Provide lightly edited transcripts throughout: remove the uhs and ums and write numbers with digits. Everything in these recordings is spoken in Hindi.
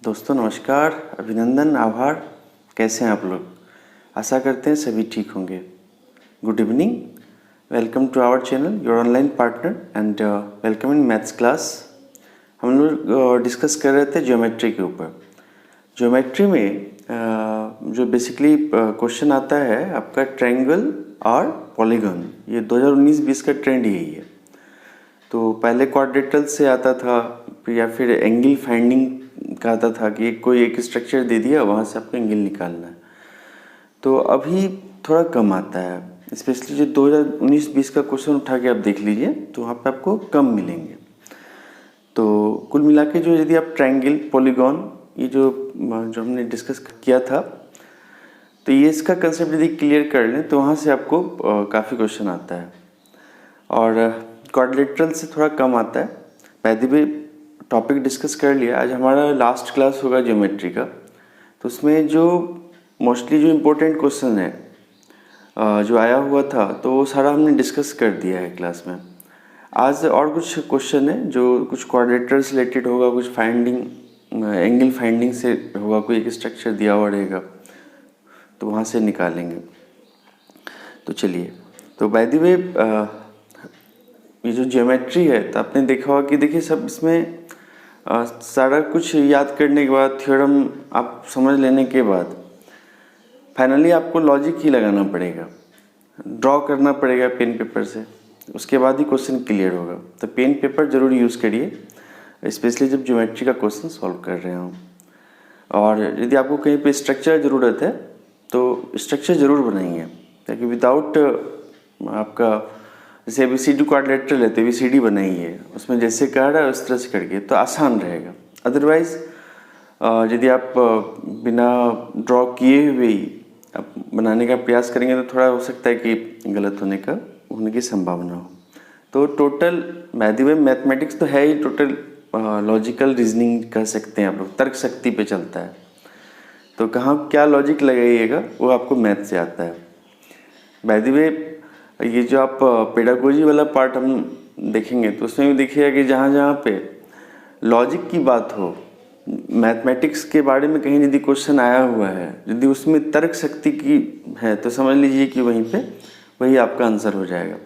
दोस्तों नमस्कार, अभिनंदन, आभार। कैसे हैं आप लोग? आशा करते हैं सभी ठीक होंगे। Good evening, welcome to our channel your online partner and welcome in maths class. हम लोग डिस्कस कर रहे थे ज्योमेट्री के ऊपर। ज्योमेट्री में जो बेसिकली क्वेश्चन आता है आपका ट्रायंगल और पॉलीगन, ये 2019-20 का ट्रेंड यही है। तो पहले क्वाड्रेटल से आता था या फिर एंगल फाइंडिंग का आता था कि कोई एक स्ट्रक्चर दे दिया, वहाँ से आपको एंगल निकालना है। तो अभी थोड़ा कम आता है, स्पेशली जो 2019-20 का क्वेश्चन उठा के आप देख लीजिए तो वहाँ पे आपको कम मिलेंगे। तो कुल मिला के जो यदि आप ट्रायंगल, पॉलीगॉन, ये जो हमने डिस्कस किया था, तो ये इसका कंसेप्ट यदि क्लियर कर लें तो वहाँ से आपको काफ़ी क्वेश्चन आता है। और क्वाड्रिलेटरल से थोड़ा कम आता है। पहले भी टॉपिक डिस्कस कर लिया। आज हमारा लास्ट क्लास होगा ज्योमेट्री का, तो उसमें जो मोस्टली जो इम्पोर्टेंट क्वेश्चन है जो आया हुआ था, तो वो सारा हमने डिस्कस कर दिया है क्लास में। आज और कुछ क्वेश्चन है जो कुछ क्वाड्रिलेटरल से रिलेटेड होगा, कुछ फाइंडिंग, एंगल फाइंडिंग से होगा, कोई एक स्ट्रक्चर दिया हुआ रहेगा तो वहाँ से निकालेंगे। तो चलिए, तो बाय द वे ये जो ज्योमेट्री है, तो आपने देखा होगा कि देखिए सब इसमें सारा कुछ याद करने के बाद, थ्योरम आप समझ लेने के बाद, फाइनली आपको लॉजिक ही लगाना पड़ेगा, ड्रॉ करना पड़ेगा पेन पेपर से, उसके बाद ही क्वेश्चन क्लियर होगा। तो पेन पेपर ज़रूर यूज़ करिए, स्पेशली जब ज्योमेट्री का क्वेश्चन सॉल्व कर रहे हो। और यदि आपको कहीं पे स्ट्रक्चर ज़रूरत है तो स्ट्रक्चर ज़रूर बनाइए, ताकि विदाउट आपका जैसे ABCD क्वाड्रिलेटरल है तो ABCD बनाइए, उसमें जैसे कह रहा है उस तरह से करके, तो आसान रहेगा। अदरवाइज़ यदि आप बिना ड्रॉ किए हुए ही आप बनाने का प्रयास करेंगे तो थोड़ा हो सकता है कि गलत होने की संभावना हो। तो total bye the way mathematics तो है ही टोटल लॉजिकल रीजनिंग कह सकते हैं आप लोग, तर्क शक्ति पे चलता है। तो कहाँ क्या लॉजिक लगाइएगा वो आपको मैथ से आता है। बाय द वे ये जो आप पेडागोजी वाला पार्ट हम देखेंगे तो उसमें भी देखिएगा कि जहाँ जहाँ पे लॉजिक की बात हो, मैथमेटिक्स के बारे में कहीं यदि क्वेश्चन आया हुआ है, यदि उसमें तर्क शक्ति की है, तो समझ लीजिए कि वहीं पे वही आपका आंसर हो जाएगा।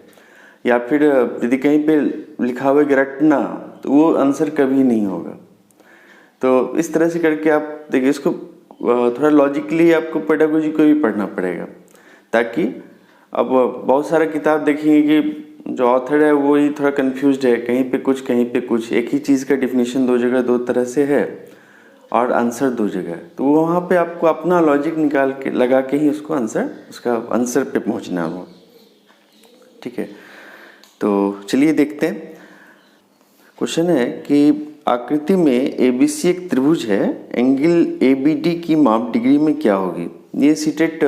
या फिर यदि कहीं पे लिखा हुआ है रटना, तो वो आंसर कभी नहीं होगा। तो इस तरह से करके आप देखिए, इसको थोड़ा लॉजिकली आपको पेडागोजी को भी पढ़ना पड़ेगा, ताकि अब बहुत सारा किताब देखेंगे कि जो ऑथर है वो ही थोड़ा कंफ्यूज्ड है, कहीं पे कुछ कहीं पे कुछ, एक ही चीज़ का डिफिनीशन दो जगह दो तरह से है और आंसर दो जगह। तो वहाँ पे आपको अपना लॉजिक निकाल के लगा के ही उसका आंसर पे पहुँचना हो। ठीक है, तो चलिए देखते हैं। क्वेश्चन है कि आकृति में ABC एक त्रिभुज है, एंगल ABD की माप डिग्री में क्या होगी? ये सीटेट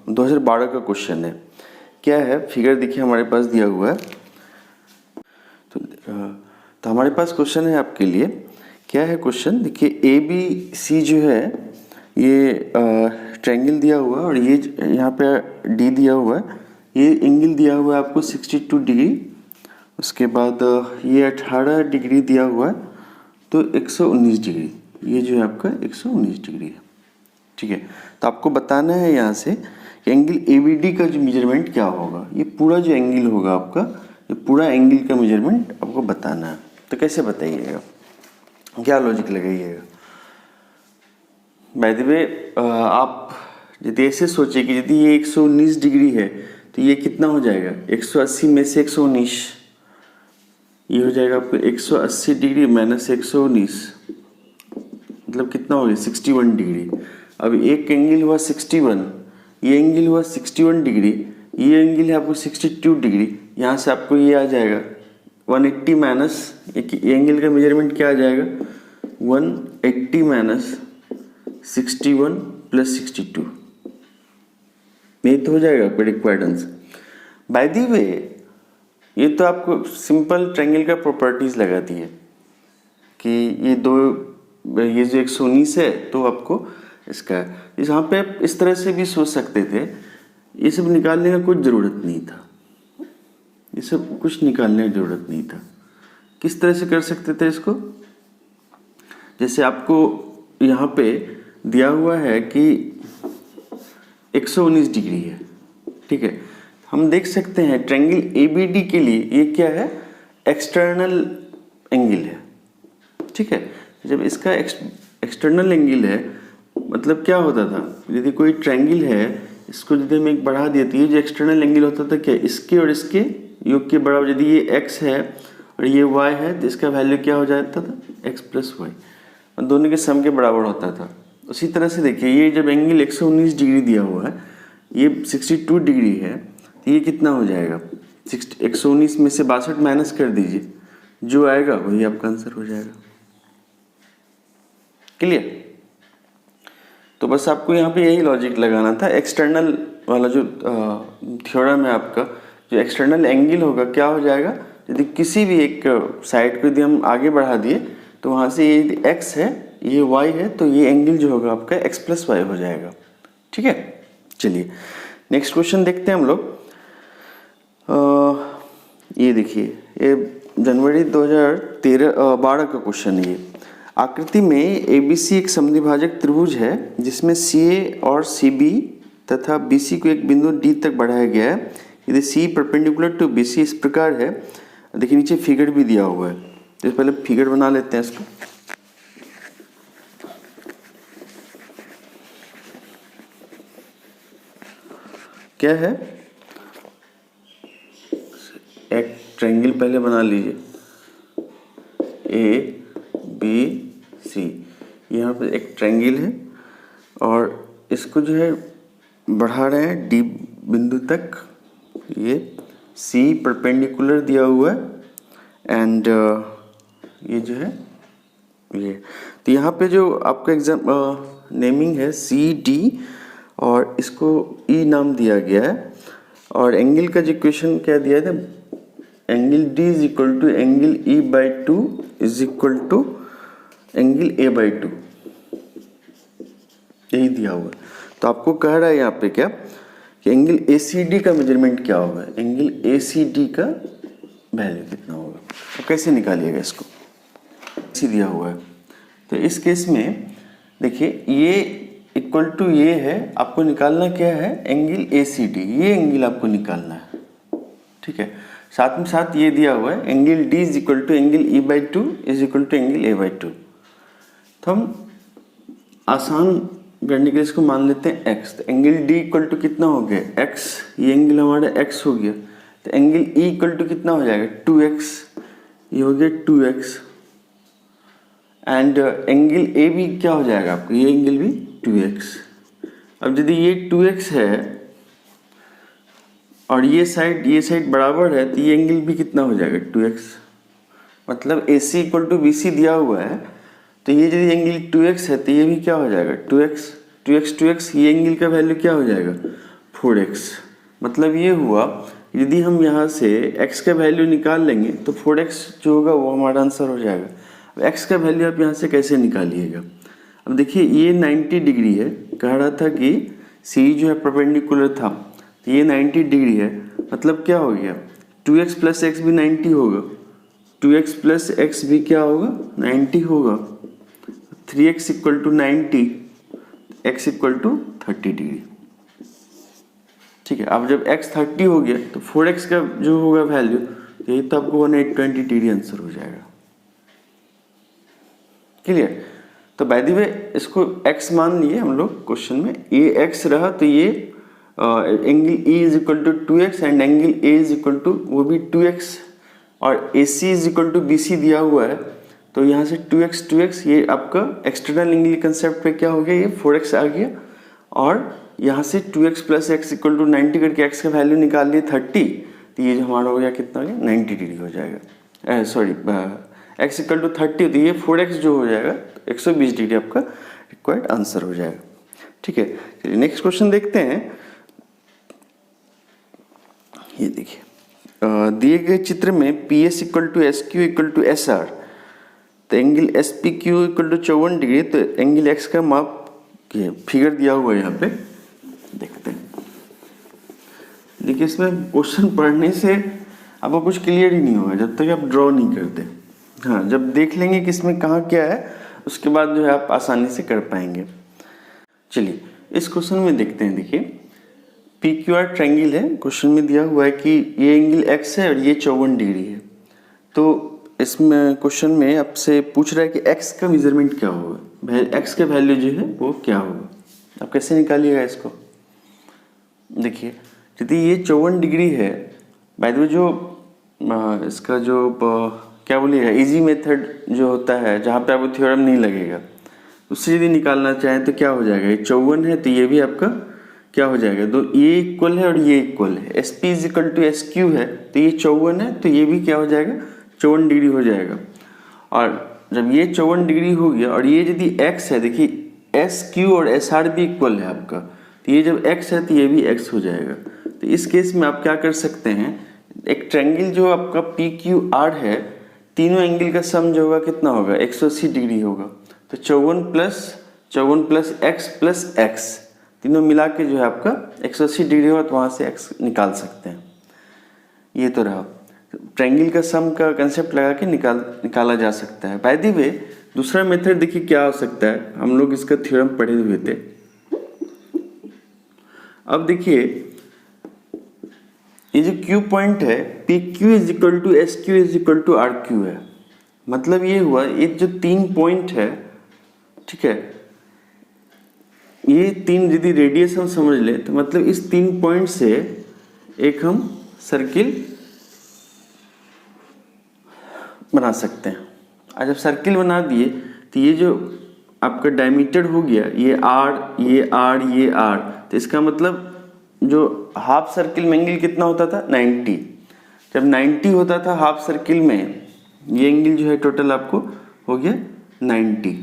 2012 का क्वेश्चन है। क्या है, फिगर देखिए हमारे पास दिया हुआ है। तो हमारे पास क्वेश्चन है आपके लिए। क्या है क्वेश्चन? देखिए ABC जो है ये ट्रायंगल दिया हुआ है, और ये यहाँ पे D दिया हुआ है, ये एंगल दिया हुआ है आपको 62 डिग्री। उसके बाद ये 18 डिग्री दिया हुआ है, तो 119 डिग्री, ये जो है आपका 119 डिग्री है। ठीक है, तो आपको बताना है यहाँ से कि एंगल ABD का जो मेजरमेंट क्या होगा। ये पूरा जो एंगल होगा आपका, ये पूरा एंगल का मेजरमेंट आपको बताना है। तो कैसे बताइएगा, क्या लॉजिक लगाइएगा? बाय द वे आप यदि ऐसे सोचिए कि यदि ये 119 डिग्री है तो ये कितना हो जाएगा, 180 में से 119, ये हो जाएगा आपको 180 डिग्री माइनस 119, मतलब कितना हो गया, 61 डिग्री। अब एक एंगल हुआ 61, ये एंगल हुआ 61 डिग्री, ये एंगल है आपको 62 डिग्री। यहाँ से आपको ये आ जाएगा 180 माइनस, एक एंगल का मेजरमेंट क्या आ जाएगा, 180 माइनस 61 प्लस 62, ये तो हो जाएगा आपका रिक्वायर्ड आंसर। बाय द वे ये तो आपको सिंपल ट्रायंगल का प्रॉपर्टीज लगा दी है कि ये जो 119 है, तो आपको इसका यहाँ पे इस तरह से भी सोच सकते थे। ये सब निकालने का कुछ ज़रूरत नहीं था, ये सब कुछ निकालने की ज़रूरत नहीं था। किस तरह से कर सकते थे इसको? जैसे आपको यहाँ पे दिया हुआ है कि 119 डिग्री है, ठीक है। हम देख सकते हैं ट्रायंगल एबीडी के लिए ये क्या है, एक्सटर्नल एंगल है, ठीक है। जब इसका एक्सटर्नल एंगल है मतलब क्या होता था, यदि कोई ट्रायंगल है इसको यदि हम एक बढ़ा देते हैं, जो एक्सटर्नल एंगल होता था क्या, इसके और इसके योग के बराबर। यदि ये x है और ये y है तो इसका वैल्यू क्या हो जाता था, x प्लस वाई, और दोनों के सम के बराबर होता था। उसी तरह से देखिए ये जब एंगल 119 डिग्री दिया हुआ है, ये 62 डिग्री है, तो ये कितना हो जाएगा, 119 में से 62 माइनस कर दीजिए, जो आएगा वही आपका आंसर हो जाएगा। क्लियर। तो बस आपको यहाँ पे यही लॉजिक लगाना था। एक्सटर्नल वाला जो थ्योरम है आपका, जो एक्सटर्नल एंगल होगा क्या हो जाएगा, यदि किसी भी एक साइड को यदि हम आगे बढ़ा दिए तो वहाँ से ये यदि x है ये y है, तो ये एंगल जो होगा आपका x प्लस वाई हो जाएगा, ठीक है। चलिए नेक्स्ट क्वेश्चन देखते हैं हम लोग। ये देखिए, ये जनवरी 2012 का क्वेश्चन है। ये आकृति में ABC एक समद्विभाजक त्रिभुज है जिसमें CA और CB तथा BC को एक बिंदु D तक बढ़ाया गया है। यदि C परपेंडिकुलर टू BC इस प्रकार है, देखिए नीचे फिगर भी दिया हुआ है, तो पहले फिगर बना लेते हैं इसको। क्या है, एक ट्रायंगल पहले बना लीजिए ABC, यहाँ पे एक ट्रायंगल है और इसको जो है बढ़ा रहे हैं D बिंदु तक। ये C परपेंडिकुलर दिया हुआ है एंड ये जो है ये, तो यहाँ पे जो आपका एग्जाम नेमिंग है CD और इसको E नाम दिया गया है, और एंगल का जो इक्वेशन क्या दिया था, angle D is equal to angle E by 2 is equal to angle A by 2, यही दिया हुआ है। तो आपको कह रहा है यहाँ पे क्या कि एंगल ACD का मेजरमेंट क्या होगा, एंगल ACD का वैल्यू कितना होगा, तो कैसे निकालिएगा इसको, इसी दिया हुआ है। तो इस केस में देखिए ये इक्वल टू ये है, आपको निकालना क्या है, एंगल ACD, ये एंगल आपको निकालना है, ठीक है। साथ में साथ ये दिया हुआ है angle D is equal to angle E by 2 is equal to angle A by 2। तो हम आसान करने के लिए इसको मान लेते हैं x, तो एंगल D इक्वल टू कितना हो गया, x, ये एंगल हमारा x हो गया, तो एंगल E इक्वल टू कितना हो जाएगा 2x, ये हो गया 2x, एंड एंगल A भी क्या हो जाएगा आपको, ये एंगल भी 2x। अब यदि ये 2x है और ये साइड बराबर है, तो ये एंगल भी कितना हो जाएगा 2x, मतलब AC इक्वल टू BC दिया हुआ है, तो ये यदि एंगल 2x है तो ये भी क्या हो जाएगा 2x, ये एंगल का वैल्यू क्या हो जाएगा 4x। मतलब ये हुआ यदि हम यहाँ से x का वैल्यू निकाल लेंगे तो 4x जो होगा वो हमारा आंसर हो जाएगा। अब x का वैल्यू आप यहाँ से कैसे निकालिएगा, अब देखिए ये 90 डिग्री है, कह रहा था कि C जो है परपेंडिकुलर था, तो ये 90 डिग्री है, मतलब क्या हो गया 2x प्लस एक्स भी 90 होगा, 2x प्लस एक्स भी क्या होगा 90 होगा, 3x equal to 90, x equal to 30 degree, ठीक है। अब जब x 30 हो गया तो 4x का जो होगा वैल्यू, यही तो आपको 120 डिग्री आंसर हो जाएगा। क्लियर। तो बाय द वे इसको x मान लिए हम लोग क्वेश्चन में, ये x रहा, तो ये angle E is equal to 2x and angle A is equal to वो भी 2x, और AC is equal to BC दिया हुआ है, तो यहाँ से 2x ये आपका एक्सटर्नल एंगल कंसेप्ट पे क्या हो गया, ये 4x आ गया, और यहाँ से 2x plus x equal to 90 करके x का वैल्यू निकाल लिए 30, तो ये जो हमारा हो गया कितना हो गया 90 डिग्री हो जाएगा, सॉरी x इक्वल टू 30, तो ये 4x जो हो जाएगा 120 डिग्री आपका रिक्वायर्ड आंसर हो जाएगा, ठीक है। चलिए नेक्स्ट क्वेश्चन देखते हैं। ये देखिए दिए गए चित्र में PS equal to SQ equal to SR, तो angle SPQ equal to 54 degree, तो एंगल X का माप फिगर दिया हुआ है यहाँ पे, देखते हैं। देखिए इसमें क्वेश्चन पढ़ने से आपको कुछ क्लियर ही नहीं होगा जब तक आप ड्रॉ नहीं करते। हाँ, जब देख लेंगे कि इसमें कहाँ क्या है उसके बाद जो है आप आसानी से कर पाएंगे। चलिए इस क्वेश्चन में देखते हैं। देखिए पी क्यू आर ट्रायंगल है, क्वेश्चन में दिया हुआ है कि ये एंगल एक्स है और ये 54 डिग्री है। तो इसमें क्वेश्चन में आपसे पूछ रहा है कि एक्स का मेजरमेंट क्या होगा, एक्स का वैल्यू जो है वो क्या होगा। आप कैसे निकालिएगा इसको। देखिए यदि ये 54 डिग्री है, बाय द वे जो इसका जो क्या बोलिएगा इजी मेथड जो होता है जहाँ पे आपको थ्योरम नहीं लगेगा, उससे यदि निकालना चाहें तो क्या हो जाएगा, ये 54 है तो ये भी आपका क्या हो जाएगा, दो ये इक्वल है और ये इक्वल है, S P is equal to S Q है तो ये 54 है तो ये भी क्या हो जाएगा 54 डिग्री हो जाएगा। और जब ये 54 डिग्री हो गया और ये यदि x है, देखिए एस क्यू और एस आर भी इक्वल है आपका, तो ये जब x है तो ये भी x हो जाएगा। तो इस केस में आप क्या कर सकते हैं, एक ट्रायंगल जो आपका पी क्यू आर है, तीनों एंगल का सम जो होगा कितना होगा 180 डिग्री होगा। तो 54 प्लस x प्लस x तीनों मिला के जो है आपका 180 डिग्री होगा, तो वहाँ से x निकाल सकते हैं। ये तो रहा ट्रायंगल का सम का कंसेप्ट लगा के निकाला जा सकता है। बाय द वे दूसरा मेथड देखिए क्या हो सकता है, हम लोग इसका थ्योरम पढ़े हुए थे। अब देखिए ये जो क्यू पॉइंट है P Q is equal to S Q is equal to R Q है। मतलब ये हुआ ये जो 3 पॉइंट है, ठीक है, ये 3 यदि रेडियस हम समझ ले तो मतलब इस 3 पॉइंट से एक हम सर्किल बना सकते हैं। और जब सर्किल बना दिए तो ये जो आपका डायमीटर हो गया ये आर ये आर ये आर, तो इसका मतलब जो हाफ सर्किल में एंगल कितना होता था 90। जब 90 होता था हाफ सर्किल में, ये एंगल जो है टोटल आपको हो गया 90,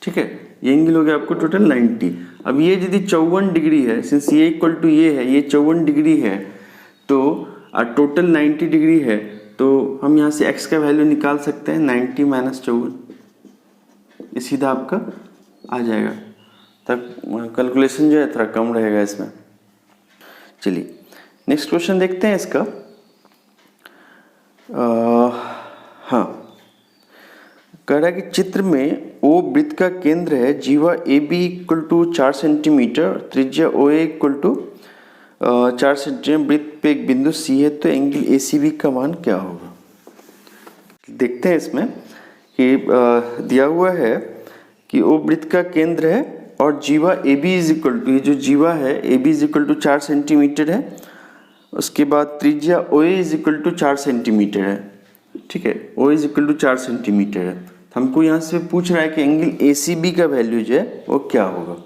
ठीक है, ये एंगल हो गया आपको टोटल 90। अब ये यदि 54 डिग्री है, सिंस ये इक्वल टू ये है, ये 54 डिग्री है तो टोटल 90 डिग्री है, तो हम यहाँ से x का वैल्यू निकाल सकते हैं 90 माइनस 54, ये सीधा आपका आ जाएगा। तब कैलकुलेशन जो है थोड़ा कम रहेगा इसमें। चलिए नेक्स्ट क्वेश्चन देखते हैं इसका। हाँ, कह रहा है कि चित्र में O वृत्त का केंद्र है, जीवा A B equal to 4 centimetre, त्रिज्या O A equal to 4 centimetre, वृत्त पे एक बिंदु C है, तो एंगल ए सी बी का मान क्या होगा। देखते हैं इसमें कि दिया हुआ है कि O वृत्त का केंद्र है और जीवा A B is equal to, ये जो जीवा है A B is equal to 4 centimetre है, उसके बाद त्रिज्या O A is equal to 4 centimetre है, ठीक है, O is equal to 4 centimetre है। हमको यहाँ से पूछ रहा है कि एंगल ए सी बी का वैल्यू जो है वो क्या होगा,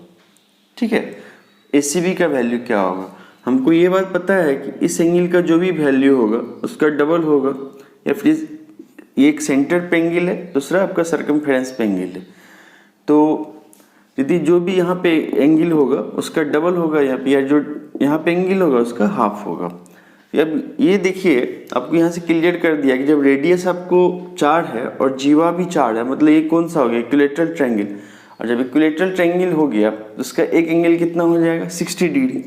ठीक है, ए सी बी का वैल्यू क्या होगा। हमको ये बात पता है कि इस एंगल का जो भी वैल्यू होगा उसका डबल होगा, या फिर ये एक सेंटर पे एंगल है, दूसरा आपका सर्कमफेरेंस पे एंगल है, तो यदि जो भी यहाँ पे एंगल होगा उसका डबल होगा यहाँ पे, या जो यहाँ पे एंगल होगा उसका हाफ होगा। अब ये देखिए आपको यहाँ से क्लियर कर दिया कि जब रेडियस आपको 4 है और जीवा भी 4 है, मतलब ये कौन सा हो गया इक्विलेटरल ट्रायंगल, और जब इक्विलेटरल ट्रायंगल हो गया तो उसका एक एंगल कितना हो जाएगा 60 डिग्री,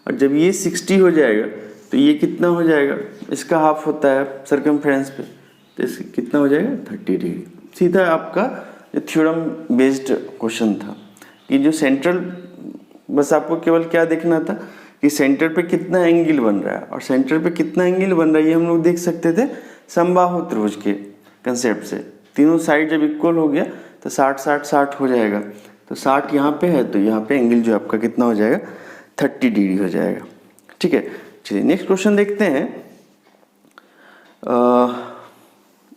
और जब ये 60 हो जाएगा तो ये कितना हो जाएगा, इसका हाफ होता है सर्कमफेरेंस पे, तो इसका कितना हो जाएगा 30 डिग्री। सीधा आपका थ्योरम बेस्ड क्वेश्चन था कि जो सेंट्रल, बस आपको केवल क्या देखना था कि सेंटर पे कितना एंगल बन रहा है, और सेंटर पे कितना एंगल बन रहा है ये हम लोग देख सकते थे समबाहु त्रिभुज के कंसेप्ट से। तीनों साइड जब इक्वल हो गया तो 60-60-60 हो जाएगा, तो 60 यहाँ पे है तो यहाँ पे एंगल जो आपका कितना हो जाएगा 30 डिग्री हो जाएगा, ठीक है। चलिए नेक्स्ट क्वेश्चन देखते हैं।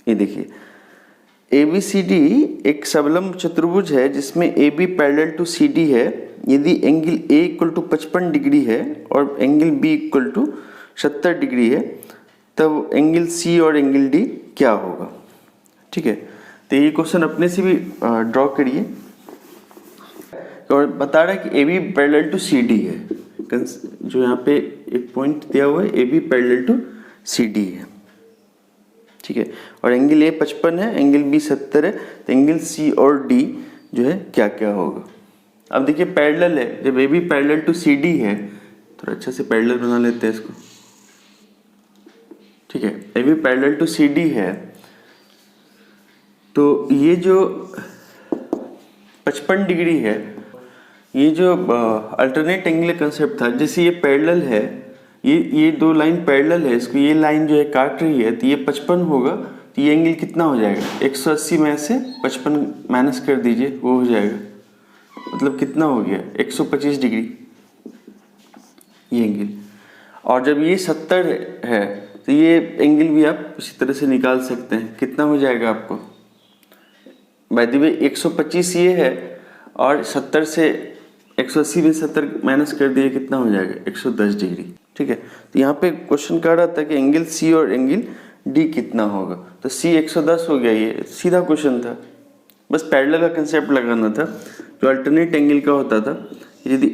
ये देखिए ABCD एक सबलंब चतुर्भुज है जिसमें AB पैरेलल टू CD है। यदि angle A equal to 55 degree है और angle B equal to 70 degree है, तब एंगल C और एंगल D क्या होगा, ठीक है। तो ये क्वेश्चन अपने से भी ड्रॉ करिए, और बता रहा है कि AB पैरेलल टू CD है, जो यहाँ पे एक पॉइंट दिया हुआ है AB पैरेलल टू CD है, ठीक है, और एंगल A 55 है, एंगल B 70 है, तो एंगल C और D जो है क्या क्या होगा। अब देखिए पैरेलल है, जब AB पैरेलल टू CD है, थोड़ा अच्छा से पैरेलल बना लेते हैं इसको, ठीक है, AB पैरेलल टू CD है तो ये जो 55 डिग्री है, ये जो अल्टरनेट एंगल कंसेप्ट था, जैसे ये पैरेलल है, ये दो लाइन पैरेलल है, इसको ये लाइन जो है काट रही है, तो ये 55 होगा, तो ये एंगल कितना हो जाएगा, 180 में से 55 माइनस कर दीजिए, वो हो जाएगा, मतलब कितना हो गया, 125 डिग्री ये एंगल। और जब ये 70 है तो ये एंगल भी आप इसी तरह से निकाल सकते हैं, कितना हो जाएगा आपको, बाय द वे 125 ये है और 70 से 180 में 70 माइनस कर दिए, कितना हो जाएगा, 110 डिग्री। ठीक है, तो यहाँ पे क्वेश्चन कह रहा था कि एंगल सी और एंगल डी कितना होगा, तो सी 110 हो गया, ये सीधा क्वेश्चन था, बस पैरेलल का कंसेप्ट लगाना था। जो अल्टरनेट एंगल का होता था, यदि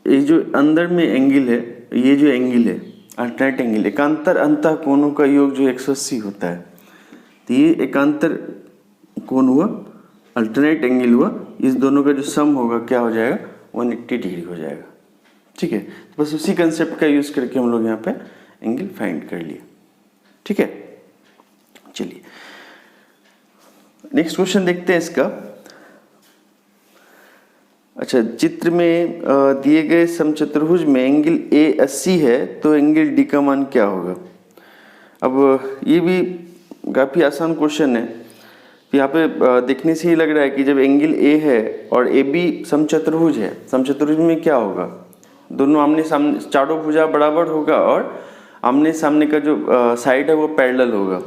ये जो अंदर में एंगल है, ये जो एंगल है अल्टरनेट एंगल, एकांतर अंतः कोणों का योग जो 180 होता है, तो ये एकांतर कोण हुआ, अल्टरनेट एंगल हुआ, इस दोनों का जो सम होगा क्या हो जाएगा, 180 डिग्री हो जाएगा। ठीक है, तो बस उसी कंसेप्ट का यूज करके हम लोग यहाँ पे एंगल फाइंड कर लिए। ठीक है, चलिए नेक्स्ट क्वेश्चन देखते हैं इसका। अच्छा, चित्र में दिए गए समचतुर्भुज में एंगल ए 80 है, तो एंगल डी का मान क्या होगा। अब ये भी काफ़ी आसान क्वेश्चन है, यहाँ पे देखने से ही लग रहा है कि जब एंगल ए है और ए बी समचतुर्भुज है, समचतुर्भुज में क्या होगा, दोनों आमने सामने, चारों भुजा बराबर होगा और आमने सामने का जो साइड है वो पैरेलल होगा।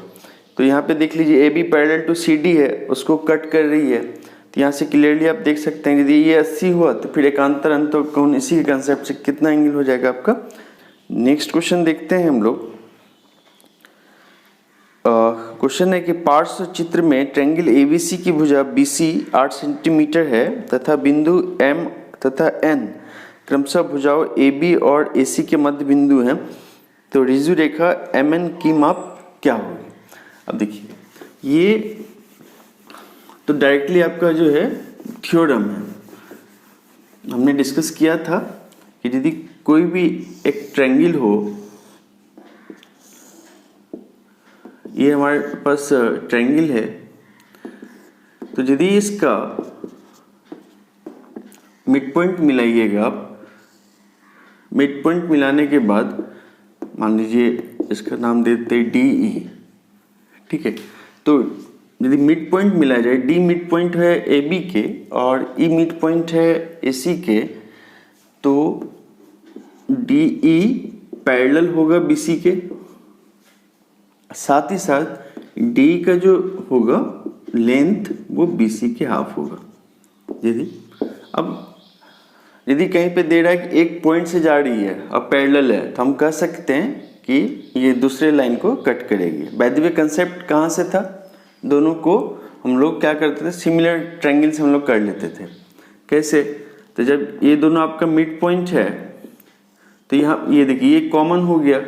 तो यहाँ पे देख लीजिए, A B parallel to C D है, उसको कट कर रही है, तो यहाँ से क्लियरली आप देख सकते हैं, यदि ये 80 हुआ तो फिर एकांतर अंतः कोण इसी के कंसेप्ट से कितना एंगल हो जाएगा आपका। नेक्स्ट क्वेश्चन देखते हैं हम लोग। क्वेश्चन है कि पार्श्व चित्र में ट्रायंगल एबीसी की भुजा बीसी 8 सेंटीमीटर है तथा बिंदु एम तथा एन क्रमशः भुजाओं AB और AC के मध्य बिंदु हैं, तो रिजु रेखा MN की माप क्या होगी। अब देखिए, ये तो डायरेक्टली आपका जो है थ्योरम है, हमने डिस्कस किया था कि यदि कोई भी एक ट्रायंगल हो, ये हमारे पास ट्रायंगल है, तो यदि इसका मिड पॉइंट मिलाइएगा आप, मिड पॉइंट मिलाने के बाद मान लीजिए इसका नाम देते हैं DE। ठीक है, तो यदि मिड पॉइंट मिला जाए, D मिड पॉइंट है AB के और E मिड पॉइंट है AC के, तो DE पैरेलल होगा BC के, साथ ही साथ D का जो होगा लेंथ वो BC के हाफ होगा। यदि कहीं पे दे रहा है कि एक पॉइंट से जा रही है और पैरेलल है, तो हम कह सकते हैं कि ये दूसरे लाइन को कट करेगी। बाय द वे कंसेप्ट कहाँ से था, दोनों को हम लोग क्या करते थे, सिमिलर ट्रायंगल से हम लोग कर लेते थे। कैसे, तो जब ये दोनों आपका मिड पॉइंट है, तो यहाँ ये देखिए ये कॉमन हो गया,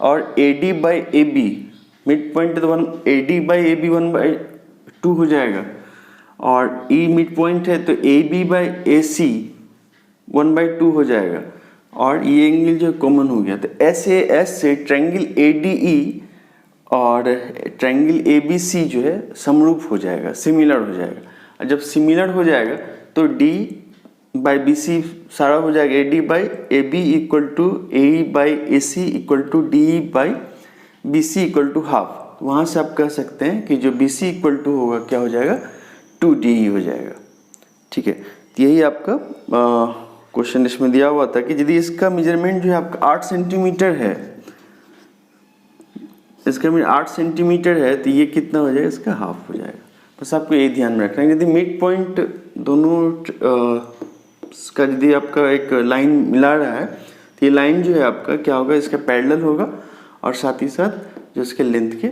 और AD by AB mid point, तो AD बाई AB 1/2 हो जाएगा, और E मिड पॉइंट है तो AB बाई AC 1/2 हो जाएगा, और ये एंगल जो कॉमन हो गया, तो SAS से ट्रायंगल ADE और ट्रायंगल ABC जो है समरूप हो जाएगा, सिमिलर हो जाएगा। और जब सिमिलर हो जाएगा तो D बाई BC सारा हो जाएगा, AD by AB equal to AE by AC equal to DE by BC equal to half. वहाँ से आप कह सकते हैं कि जो BC इक्वल टू होगा क्या हो जाएगा, 2DE हो जाएगा। ठीक है, तो यही आपका क्वेश्चन इसमें दिया हुआ था कि यदि इसका मेजरमेंट जो है आपका 8 सेंटीमीटर है, इसका 8 सेंटीमीटर है, तो ये कितना हो जाएगा, इसका हाफ हो जाएगा। बस आपको ये ध्यान में रखना है, यदि मिड पॉइंट दोनों का यदि आपका एक लाइन मिला रहा है, तो ये लाइन जो है आपका क्या होगा, इसका पैरेलल होगा, और साथ ही साथ जो इसके लेंथ के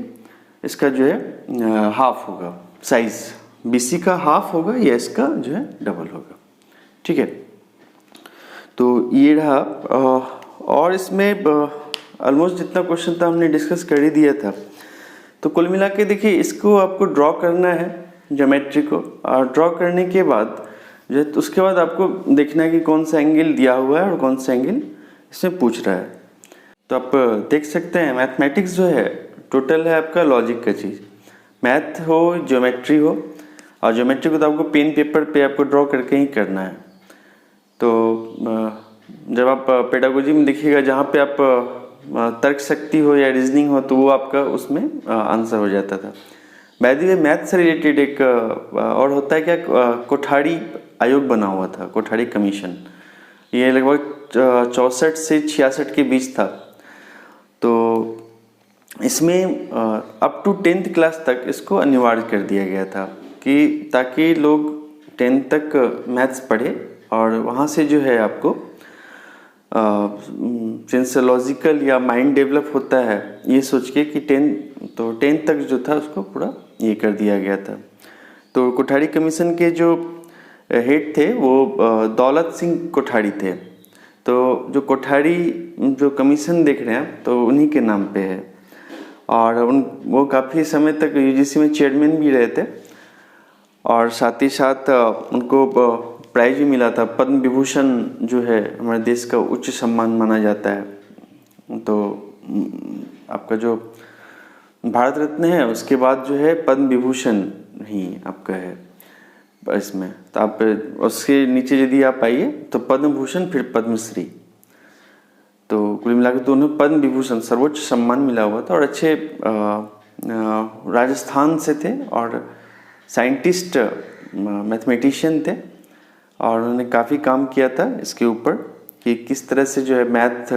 इसका जो है हाफ होगा, साइज BC का हाफ होगा या इसका जो है डबल होगा। ठीक है, तो ये रहा, और इसमें ऑलमोस्ट जितना क्वेश्चन था हमने डिस्कस कर ही दिया था। तो कुल मिला के देखिए, इसको आपको ड्रॉ करना है ज्योमेट्री को, और ड्रॉ करने के बाद जो है, तो उसके बाद आपको देखना है कि कौन सा एंगल दिया हुआ है और कौन सा एंगल इसमें पूछ रहा है। तो आप देख सकते हैं मैथमेटिक्स जो है टोटल है आपका लॉजिक का चीज़। मैथ हो, ज्योमेट्री हो, और ज्योमेट्री को तो आपको पेन पेपर पे आपको ड्रॉ करके ही करना है। तो जब आप पेडागोजी में देखिएगा जहाँ पे आप तर्क शक्ति हो या रीजनिंग हो तो वो आपका उसमें आंसर हो जाता था। बाय द वे मैथ से रिलेटेड एक और होता है क्या, कोठारी आयोग बना हुआ था, कोठारी कमीशन। ये लगभग 64 से 66 के बीच था। तो इसमें अप टू 10th क्लास तक इसको अनिवार्य कर दिया गया था कि ताकि लोग 10th तक मैथ्स पढ़े और वहाँ से जो है आपको सेंसोलॉजिकल या माइंड डेवलप होता है, ये सोच के कि 10th तक जो था उसको पूरा ये कर दिया गया था। तो कोठारी कमीशन के जो हेड थे वो दौलत सिंह कोठारी थे। तो जो कोठारी जो कमीशन देख रहे हैं तो उन्हीं के नाम पे है, और वो काफ़ी समय तक यूजीसी में चेयरमैन भी रहे थे, और साथ ही साथ उनको प्राइज भी मिला था। पद्म विभूषण जो है हमारे देश का उच्च सम्मान माना जाता है। तो आपका जो भारत रत्न है उसके बाद जो है पद्म विभूषण ही आपका है इसमें। तो आप उसके नीचे यदि आप आइए तो पद्म भूषण फिर पद्मश्री। तो कुल मिलाकर तो उन्हें पद्म विभूषण सर्वोच्च सम्मान मिला हुआ था, और अच्छे राजस्थान से थे और साइंटिस्ट मैथमेटिशियन थे, और उन्होंने काफ़ी काम किया था इसके ऊपर कि किस तरह से जो है मैथ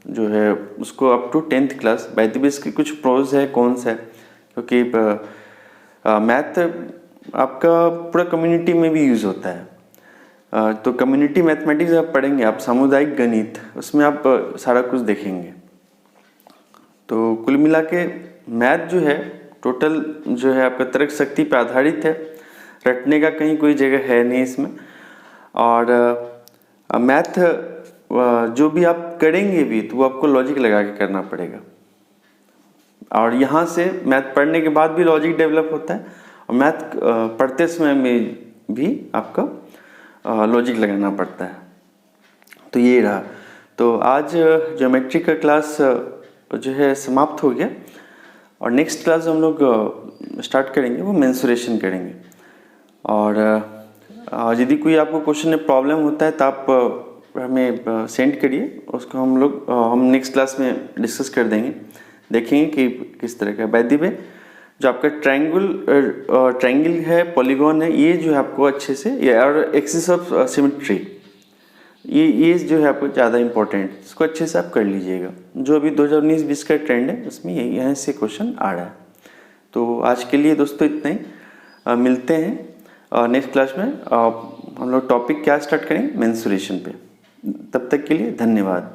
जो है उसको up to 10th class. By the way इसके कुछ प्रोज है कौन्स है, क्योंकि मैथ आपका पूरा कम्युनिटी में भी यूज़ होता है। तो कम्युनिटी मैथमेटिक्स आप पढ़ेंगे, आप सामुदायिक गणित, उसमें आप सारा कुछ देखेंगे। तो कुल मिला के मैथ जो है टोटल जो है आपका तर्क शक्ति पर आधारित है, रटने का कहीं कोई जगह है नहीं इसमें। और मैथ जो भी आप करेंगे भी तो वो आपको लॉजिक लगा के करना पड़ेगा, और यहाँ से मैथ पढ़ने के बाद भी लॉजिक डेवलप होता है, और मैथ पढ़ते समय में भी आपका लॉजिक लगाना पड़ता है। तो ये रहा। तो आज ज्योमेट्री का क्लास जो है समाप्त हो गया, और नेक्स्ट क्लास हम लोग स्टार्ट करेंगे वो मेंसुरेशन करेंगे। और यदि कोई आपको क्वेश्चन में प्रॉब्लम होता है तो आप हमें सेंड करिए, उसको हम नेक्स्ट क्लास में डिस्कस कर देंगे, देखेंगे कि किस तरह का। बाय द वे जो आपका ट्रायंगल है, पॉलीगॉन है, ये जो है आपको अच्छे से, ये और एक्सिस ऑफ सिमेट्री, ये जो है आपको ज़्यादा इंपॉर्टेंट, इसको अच्छे से आप कर लीजिएगा। जो अभी 2019-20 का ट्रेंड है उसमें यहाँ से क्वेश्चन आ रहा है। तो आज के लिए दोस्तों इतना ही, मिलते हैं नेक्स्ट क्लास में। हम लोग टॉपिक क्या स्टार्ट करेंगे, मेंसुरेशन पे। तब तक के लिए धन्यवाद।